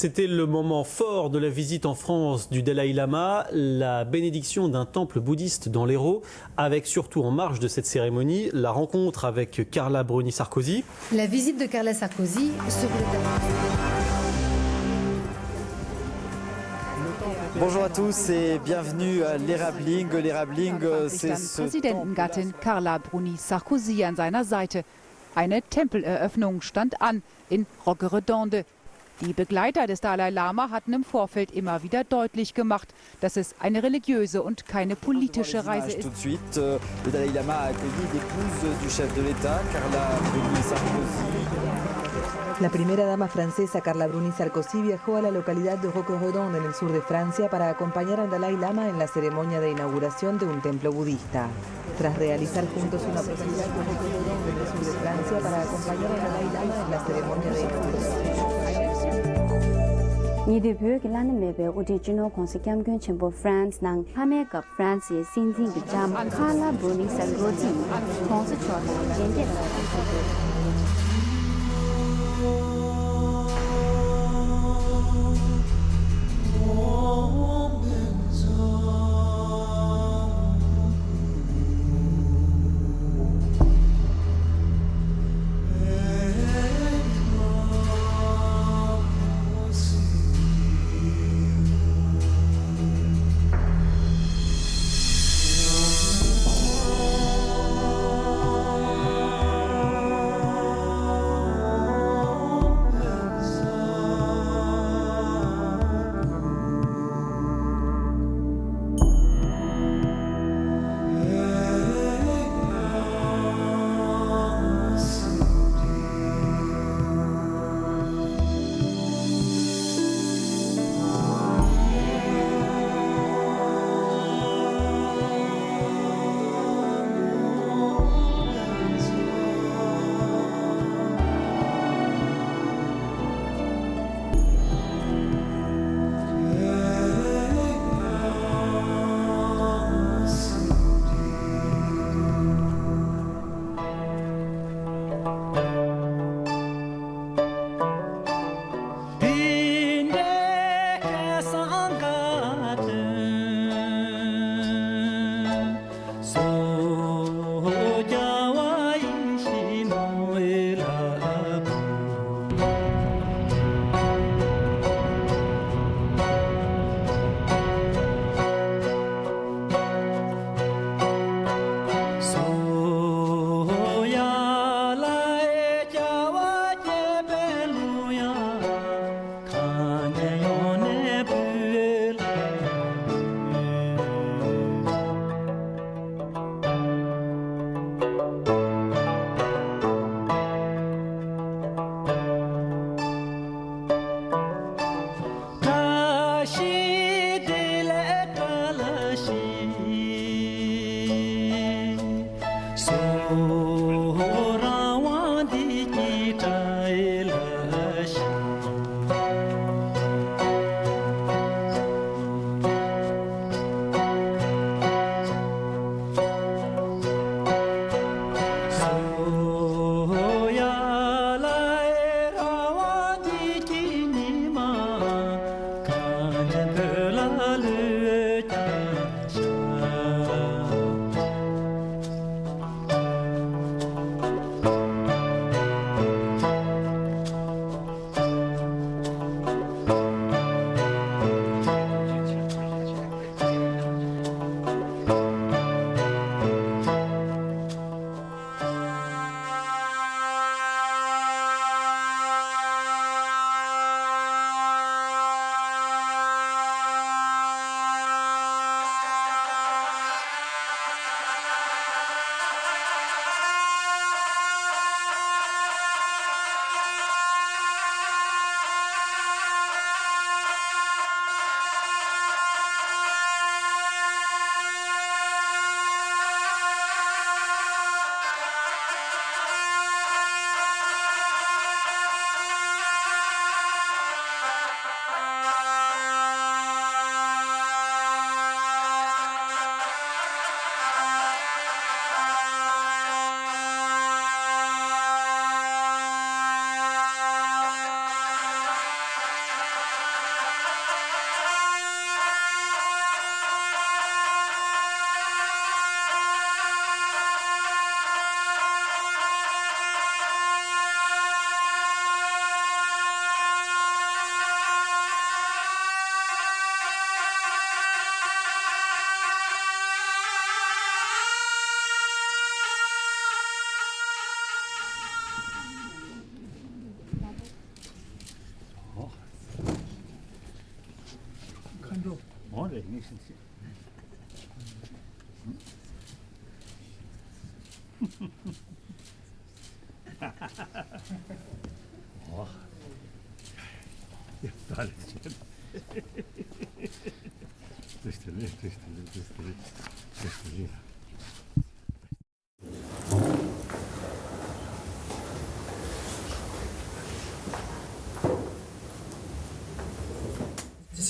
C'était le moment fort de la visite en France du Dalai Lama, la bénédiction d'un temple bouddhiste dans l'Hérault, avec surtout en marge de cette cérémonie, la rencontre avec Carla Bruni-Sarkozy. La visite de Carla Sarkozy sur le Bonjour à tous et bienvenue à l'Erabling. L'Erabling, c'est ce Präsidentengattin Carla Bruni-Sarkozy an seiner Seite. Eine Tempeleröffnung stand an in Roqueredonde. Die Begleiter des Dalai Lama hatten im Vorfeld immer wieder deutlich gemacht, dass es eine religiöse und keine politische Reise ist. Tout de suite, le Dalai Lama a accueilli l'épouse du chef de l'État, Carla Bruni-Sarkozy. La primera dama francesa, Carla Bruni-Sarkozy, viajó a la localidad de Roqueredonde, en el sur de Francia, para acompañar al Dalai Lama en la ceremonia de inauguración de un templo budista. Tras realizar juntos una procesión de Roqueredonde, en el sur de Francia, para acompañar al Dalai Lama en la ceremonia de inauguración. Ni büyük lanmebe uticino konsekyamgön chembo France nang hameka France ye sinjing jam Carla Bruni-Sarkozy konsechuan jende.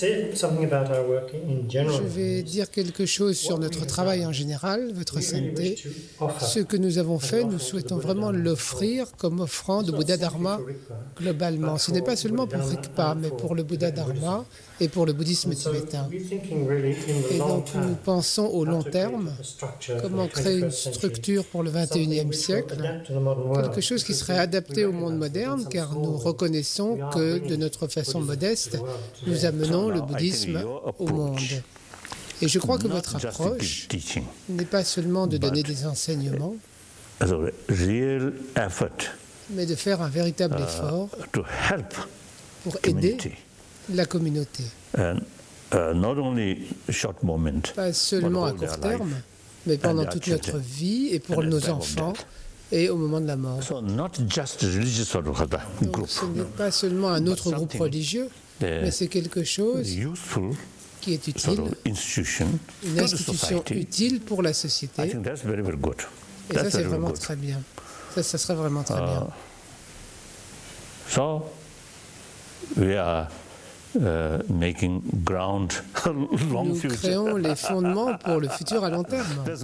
Je vais dire quelque chose sur notre travail en général, votre sainteté. Ce que nous avons fait, nous souhaitons vraiment l'offrir comme offrande au Bouddha Dharma globalement. Ce n'est pas seulement pour Rigpa, mais pour le Bouddha Dharma et pour le bouddhisme tibétain. Et donc nous pensons au long terme, comment créer une structure pour le XXIe siècle, quelque chose qui serait adapté au monde moderne, car nous reconnaissons que de notre façon modeste, nous amenons le bouddhisme au monde. Et je crois que votre approche n'est pas seulement de donner des enseignements, mais de faire un véritable effort pour aider la communauté. Pas seulement à court terme, mais pendant toute notre vie et pour nos enfants et au moment de la mort. Donc ce n'est pas seulement un autre groupe religieux, mais c'est quelque chose qui est utile, une institution utile pour la société. Et ça, c'est vraiment très bien. Ça serait vraiment très bien. Nous créons les fondements pour le futur à long terme. Ça,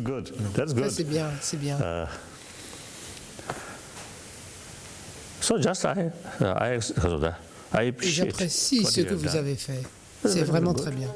c'est bien, c'est bien. Et j'apprécie ce que vous avez fait. C'est vraiment très bien.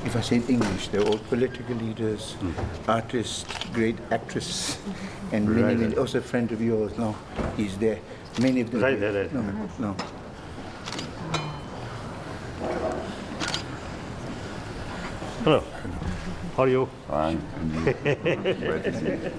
If I say in English, they're all political leaders, artists, great actresses, and many, also a friend of yours. No, he's there. Many of them. Right there. No. Hello. How are you? Fine. Great to see you.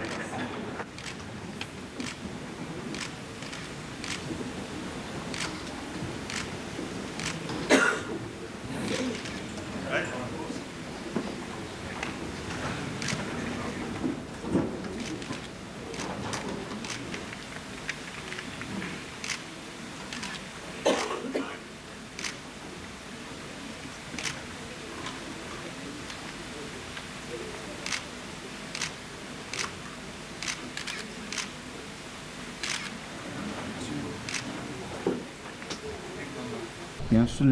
Bien sûr,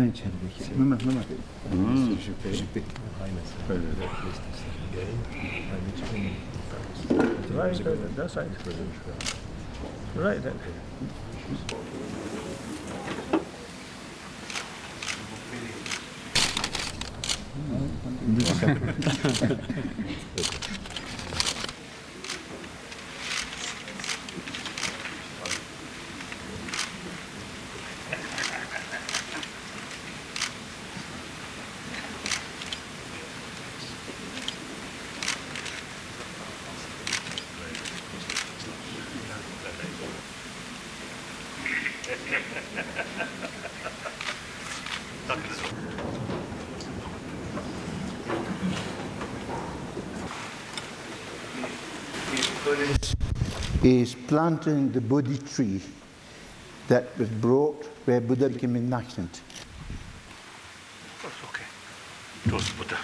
maman. That's right. Right. Is planting the Bodhi tree that was brought where Buddha became enlightened. That's okay. Toast Buddha.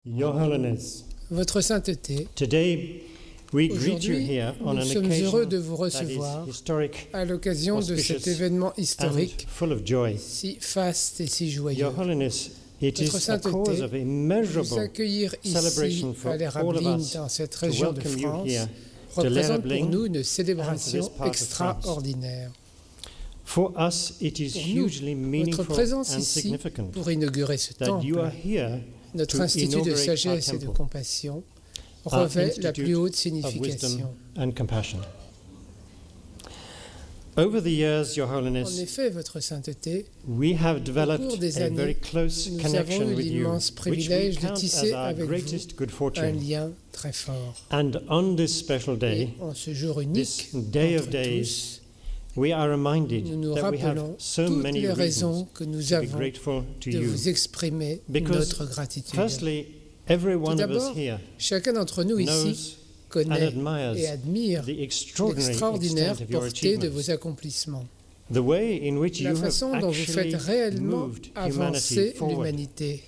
Your Holiness, Votre Sainteté, today we greet you aujourd'hui, here on nous an sommes occasion heureux de vous that is recevoir historic, à l'occasion de cet auspicious, événement and historique full of joy. si faste et si joyeux. Your Holiness, it Votre is a Sainteté, cause of vous immeasurable accueillir ici celebration for à all of l'Érabline, us dans cette to région de welcome you France, here to représente pour l'Érabline nous une and to célébration this part of France. extraordinaire. For us, it is Pour nous, hugely votre meaningful présence and ici significant pour inaugurer ce that you are temple, here notre to institut de inaugurate our sagesse et de temple, compassion, our revêt la plus institute haute of signification. wisdom and compassion. Over the years, Your En Holiness, effet, votre sainteté, we have au developed cours des a very années, close nous avons connection eu with you, l'immense which we privilège de count tisser as our avec greatest good vous un fortune. lien très fort. And on this special Et day, en ce jour this unique, day of entre days, tous, we are reminded nous nous that we have rappelons so toutes many les reasons raisons que nous to be avons grateful to de you. vous exprimer Because, notre gratitude. firstly, every Tout one of us d'abord, here chacun d'entre nous ici knows and connaît admires et admire the extraordinary l'extraordinaire extent of your portée de achievements. vos accomplissements. The way in which La you have façon dont vous actually faites réellement moved avancer humanity forward, l'humanité,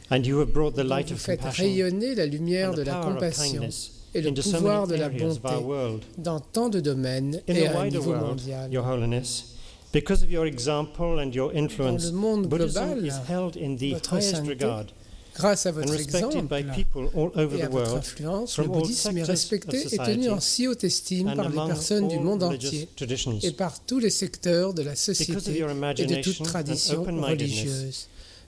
and you have brought the dont light vous of faites compassion rayonner la lumière and de the la power of compassion kindness et le into so pouvoir de many la areas of our bonté world. dans tant de domaines In et the à un wider niveau world, mondial. Your Holiness, because of your example and your Dans influence, le monde Buddhism global, is held in the votre highest sainteté, regard grâce à and votre respected exemple by people all over et à the votre world, influence, le from all bouddhisme est sectors respecté of et tenu en society si haute estime and par les among personnes du all monde religious entier traditions. et par tous les secteurs de la Because of société your et de toute imagination and tradition open-mindedness, religieuse.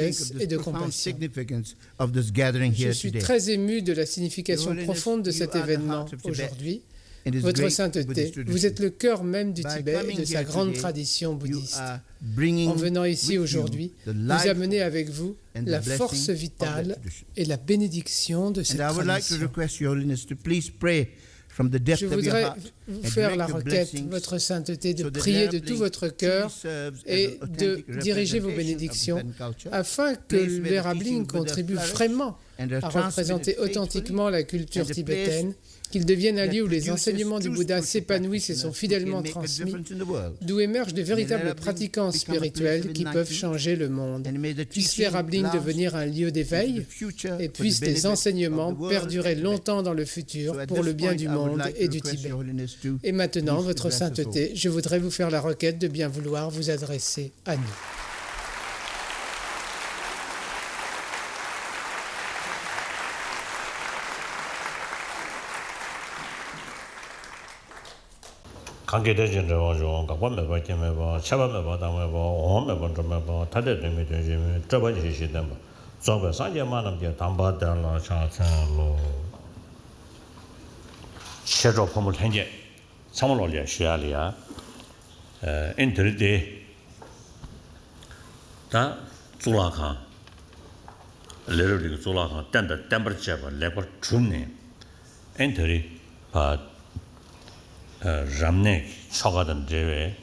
sagesse et de compassion. Je suis très ému de la signification profonde de cet événement aujourd'hui. Votre sainteté, vous êtes le cœur même du Tibet et de sa grande tradition bouddhiste. En venant ici aujourd'hui, vous amenez avec vous la force vitale et la bénédiction de cette tradition. Je voudrais vous faire la requête, votre sainteté, de prier de tout votre cœur et de diriger vos bénédictions afin que l'Erabling contribue vraiment à représenter authentiquement la culture tibétaine, qu'il devienne un lieu où les enseignements du Bouddha s'épanouissent et sont fidèlement transmis, d'où émergent de véritables pratiquants spirituels qui peuvent changer le monde. Puisse l'Erabling devenir un lieu d'éveil et puissent les enseignements perdurer longtemps dans le futur pour le bien du monde et du Tibet. Et maintenant, votre sainteté, je voudrais vous faire la requête de bien vouloir vous adresser à nous. 관계 대전 저 갖고 매번 때문에 차바 매번 담에 뭐 매번 좀 매번 다들 되면 되지 저번 시시된 뭐 저번 산재만은 게 담바달라 차차로 최저 범을 현재 3월 올려 시알이야 인터넷에 다 줄라가 레르리 줄라가 템퍼처가 레버 줌네 인터넷 바 ramne chogadan dewe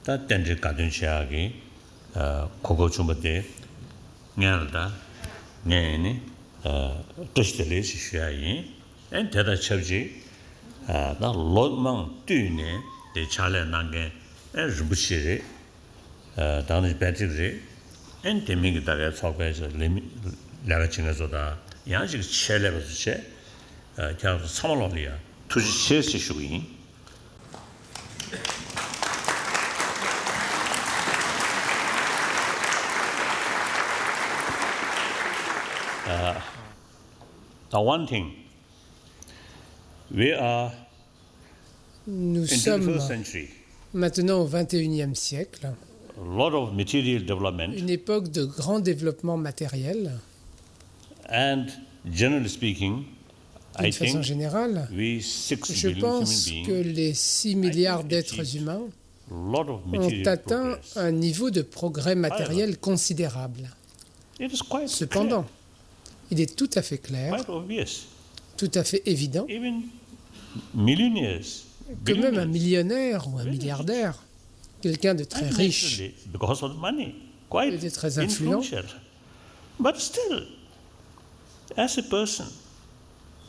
ta tenje kadun shaagi kogo chumate ngarda ngene toshtele shiayi en teda chabji da lodmang tune de chale nange en rubushire da ni betigre en teming da ga chogbeje laga chingazoda 양식 첼레버스 체 그냥 3월 올이야 투지 셰시 슈기 the one thing we are Nous sommes maintenant au XXIe siècle, a lot of material development, une époque de grand développement matériel. And generally speaking, d'une façon générale, je pense que les 6 milliards d'êtres humains ont atteint un niveau de progrès matériel considérable. Cependant, il est tout à fait clair, tout à fait évident, que même un millionnaire ou un milliardaire, quelqu'un de très riche et de très influent,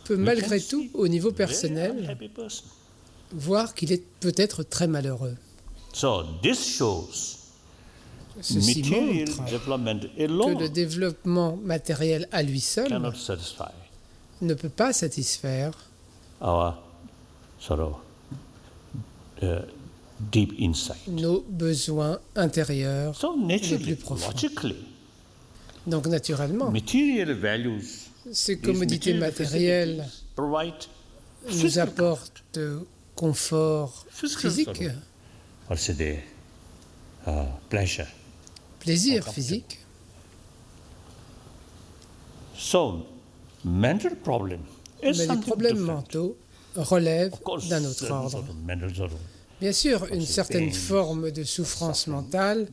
peut malgré tout, au niveau personnel, voir qu'il est peut-être très malheureux. Ceci montre que le développement matériel à lui seul ne peut pas satisfaire nos besoins intérieurs les plus profonds. Donc naturellement, ces commodités matérielles nous apportent confort physique, plaisir physique. Mais les problèmes mentaux relèvent d'un autre ordre. Bien sûr, une certaine forme de souffrance mentale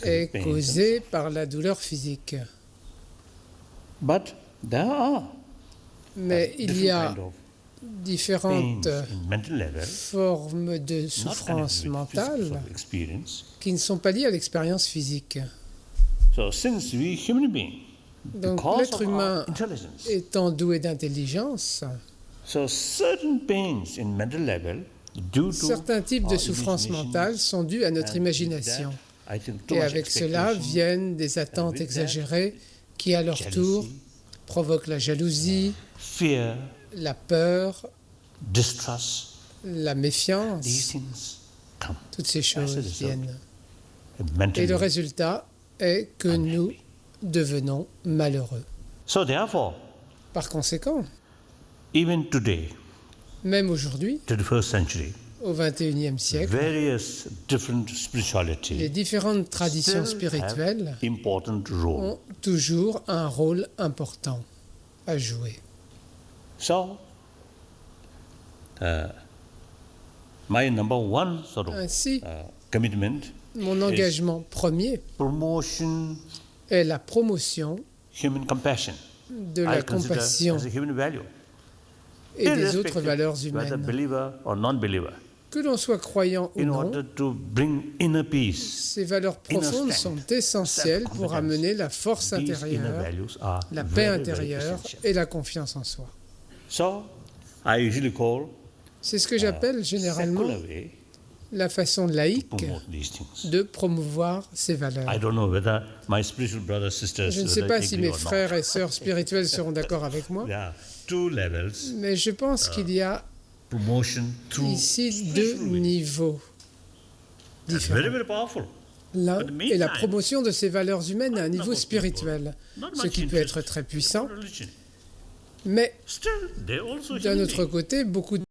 est causée par la douleur physique. Mais il y a différentes formes de souffrance mentale qui ne sont pas liées à l'expérience physique. Donc l'être humain étant doué d'intelligence, certains types de souffrances mentales sont dus à notre imagination. Et avec cela viennent des attentes exagérées qui, à leur tour, provoquent la jalousie, la peur, la méfiance. Toutes ces choses viennent. Et le résultat est que nous devenons malheureux. Par conséquent, même aujourd'hui, au XXIe siècle, les différentes traditions spirituelles ont toujours un rôle important à jouer. my number one sort of Ainsi, commitment mon engagement premier promotion est la promotion human compassion. de la I consider compassion as a human value, et des irrespective autres valeurs whether humaines. believer or non-believer. Que l'on soit croyant ou In non, order to bring inner peace, ces valeurs profondes sont essentielles pour amener la force these inner intérieure, values are la paix very, very intérieure essential. et la confiance en soi. So, I usually call C'est ce que j'appelle généralement secular way la façon laïque promote these things. de promouvoir ces valeurs. I don't know whether my spiritual brothers sisters Je ne sais whether pas they si agree mes or not. frères et sœurs spirituels seront d'accord avec moi, There are two levels, mais je pense qu'il y a promotion through ici deux niveaux That's différents. very, very powerful. L'un But the est la meantime, promotion de ces valeurs humaines à un niveau number of spirituel, not ce much qui peut interest être très puissant, in religion. mais Still, they're also d'un human autre beings. côté, beaucoup de